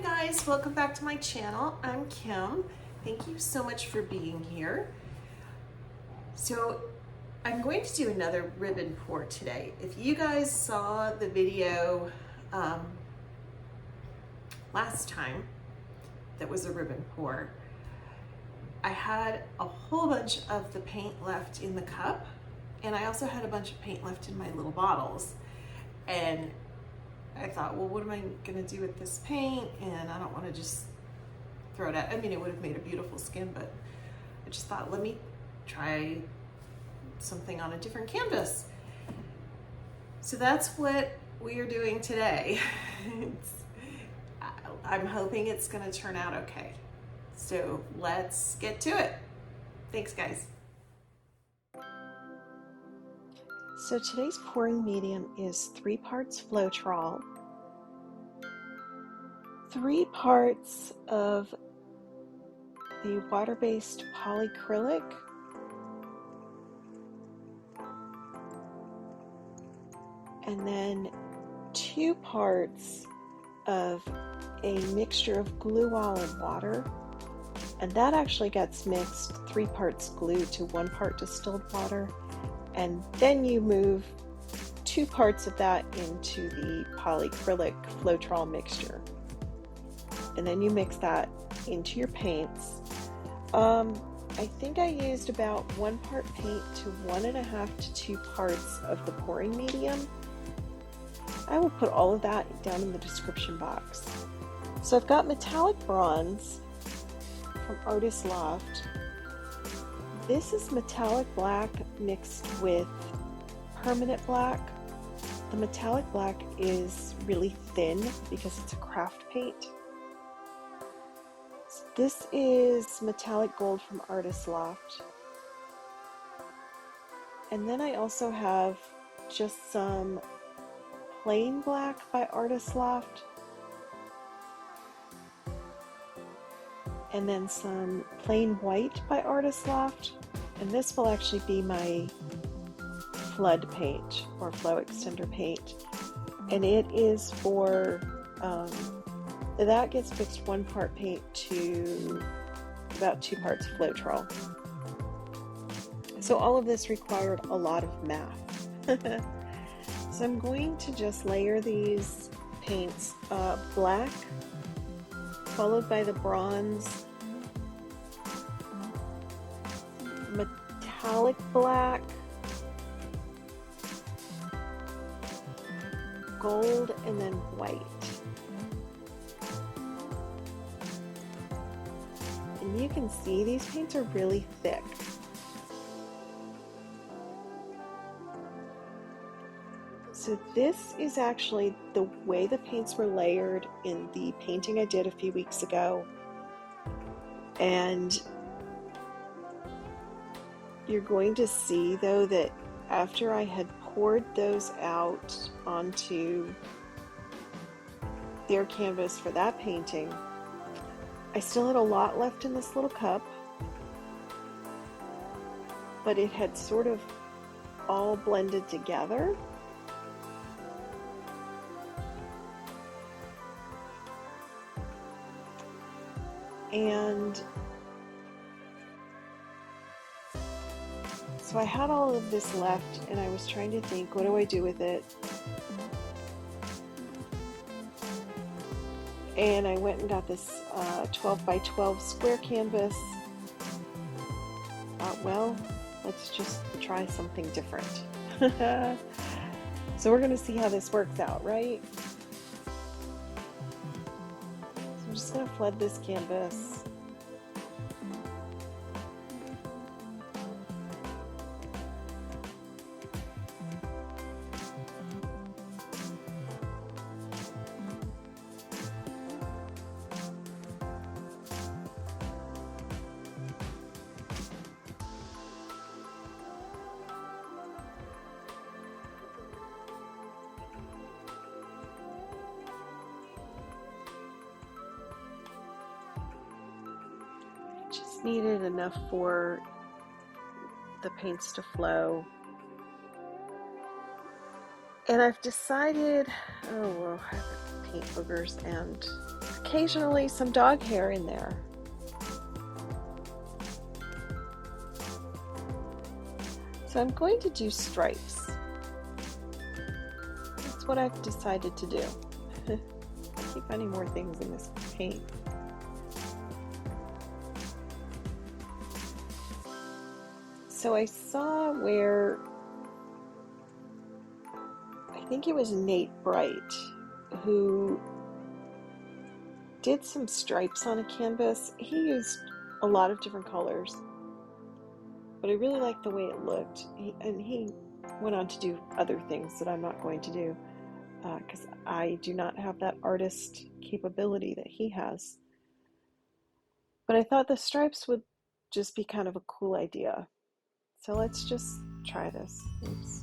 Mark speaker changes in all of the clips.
Speaker 1: guys, welcome back to my channel. I'm Kim. Thank you so much for being here. So I'm going to do another ribbon pour today. If you guys saw the video last time that was a ribbon pour, I had a whole bunch of the paint left in the cup, and I also had a bunch of paint left in my little bottles. And I thought, well, what am I gonna do with this paint? And I don't wanna just throw it out. I mean, it would have made a beautiful skin, but I just thought, let me try something on a different canvas. So that's what we are doing today. I'm hoping it's gonna turn out okay. So let's get to it. Thanks, guys. So today's pouring medium is 3 parts floetrol, 3 parts of the water-based polyacrylic, and then 2 parts of a mixture of glue oil and water. And that actually gets mixed 3 parts glue to 1 part distilled water. And then you move 2 parts of that into the polyacrylic floetrol mixture. And then you mix that into your paints. I think I used about 1 part paint to 1.5 to 2 parts of the pouring medium. I will put all of that down in the description box. So I've got metallic bronze from Artist Loft. This is metallic black mixed with permanent black. The metallic black is really thin because it's a craft paint. So this is metallic gold from Artist Loft. And then I also have just some plain black by Artist Loft. And then some plain white by Artist Loft, and this will actually be my flood paint or flow extender paint, and it is for that gets mixed 1 part paint to about 2 parts floetrol. So all of this required a lot of math. So I'm going to just layer these paints, black followed by the bronze, metallic black, gold, and then white. And you can see these paints are really thick. So this is actually the way the paints were layered in the painting I did a few weeks ago. And you're going to see though that after I had poured those out onto their canvas for that painting, I still had a lot left in this little cup, but it had sort of all blended together. And so I had all of this left, and I was trying to think, what do I do with it? And I went and got this 12 by 12 square canvas. Well, let's just try something different. So we're going to see how this works out, right? I'm just going to flood this canvas. Just needed enough for the paints to flow. And I've decided, oh well, I have paint boogers and occasionally some dog hair in there. So I'm going to do stripes. That's what I've decided to do. I keep finding more things in this paint. So I saw where, I think it was Nate Bright, who did some stripes on a canvas. He used a lot of different colors, but I really liked the way it looked. He went on to do other things that I'm not going to do because I do not have that artist capability that he has. But I thought the stripes would just be kind of a cool idea. So let's just try this. Oops.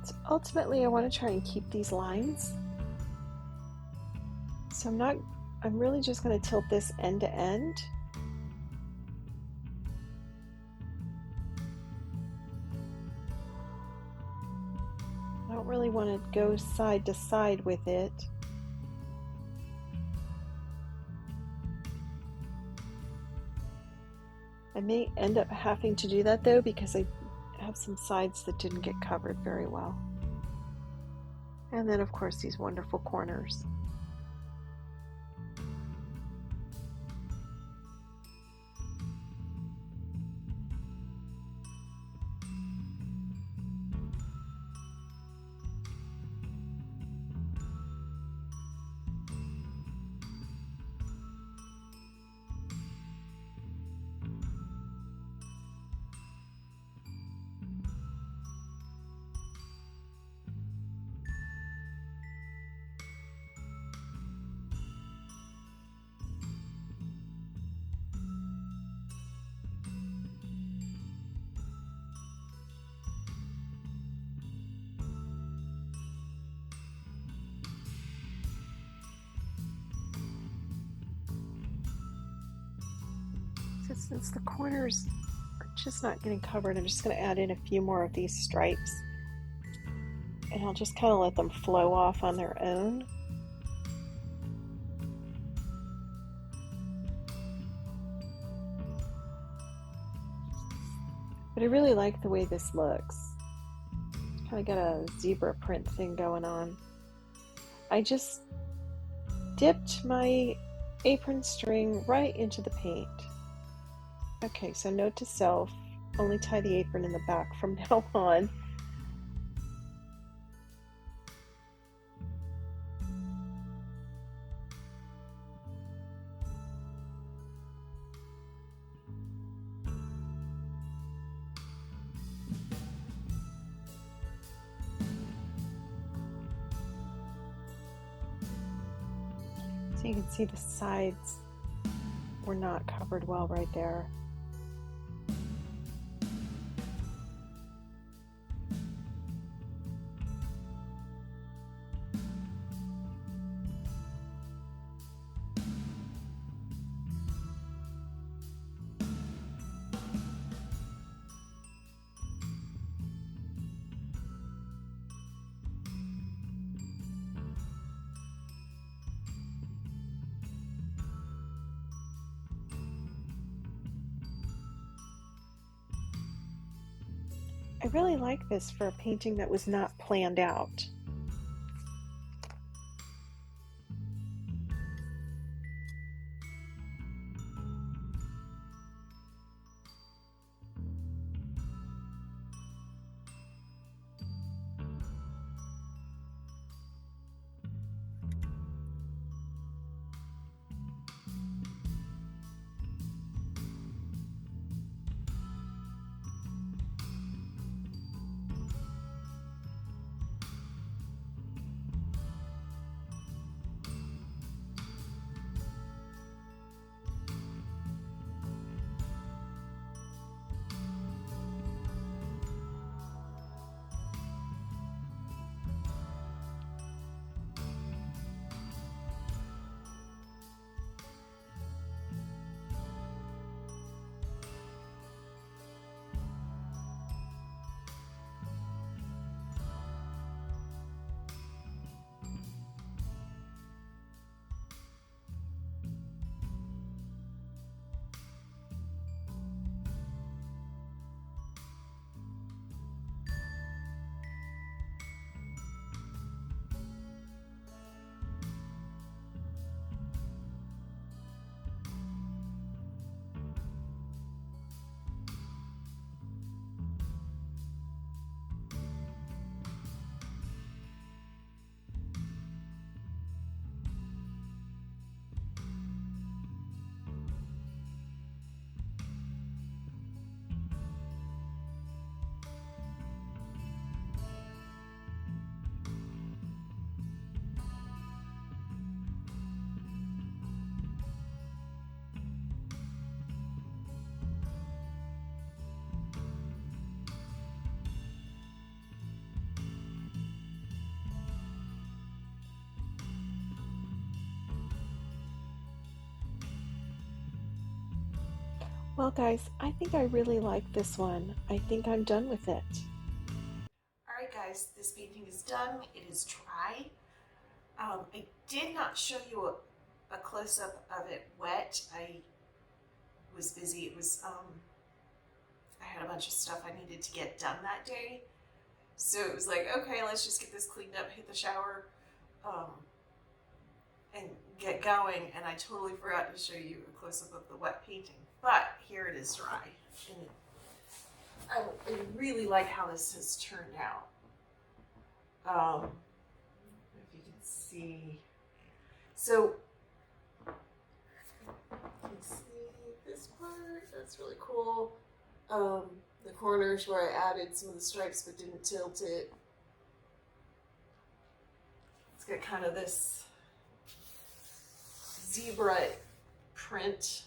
Speaker 1: So ultimately, I want to try and keep these lines. So I'm really just going to tilt this end to end. I don't really want to go side to side with it. I may end up having to do that though because I have some sides that didn't get covered very well. And then of course these wonderful corners. So since the corners are just not getting covered, I'm just going to add in a few more of these stripes. And I'll just kind of let them flow off on their own. But I really like the way this looks. Kind of got a zebra print thing going on. I just dipped my apron string right into the paint. Okay, so note to self, only tie the apron in the back from now on. So you can see the sides were not covered well right there. I really like this for a painting that was not planned out. Well, guys, I think I really like this one. I think I'm done with it.
Speaker 2: All right, guys, this painting is done. It is dry. I did not show you a close-up of it wet. I was busy. I had a bunch of stuff I needed to get done that day. So it was like, okay, let's just get this cleaned up, hit the shower, um, and get going. And I totally forgot to show you a close-up of the wet painting. But here it is dry. And I really like how this has turned out. If you can see. So, you can see this part. That's really cool. The corners where I added some of the stripes but didn't tilt it. It's got kind of this zebra print,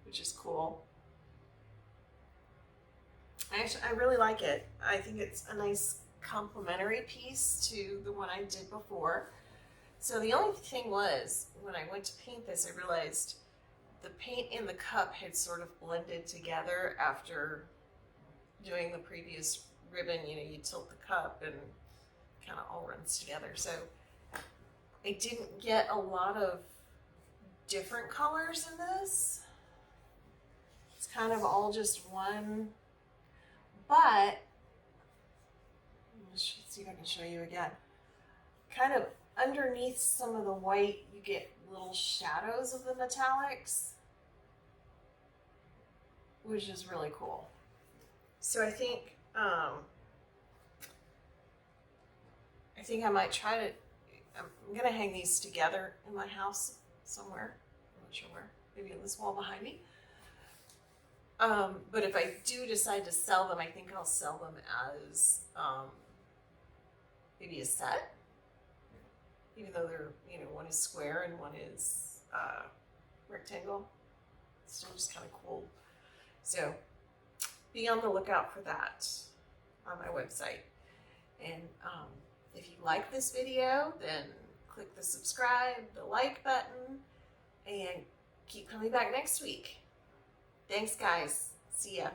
Speaker 2: which is cool. I really like it. I think it's a nice complementary piece to the one I did before. So the only thing was, when I went to paint this, I realized the paint in the cup had sort of blended together after doing the previous ribbon. You know, you tilt the cup and it kind of all runs together. So I didn't get a lot of different colors in this. It's kind of all just one, but let's see if I can show you again. Kind of underneath some of the white, you get little shadows of the metallics, which is really cool. So I think I might try to. I'm gonna hang these together in my house somewhere. I'm not sure where. Maybe on this wall behind me. But if I do decide to sell them, I think I'll sell them as maybe a set. Even though they're, you know, one is square and one is rectangle. It's still just kind of cool. So be on the lookout for that on my website. And if you like this video, then click the subscribe, the like button, and keep coming back next week. Thanks, guys. See ya.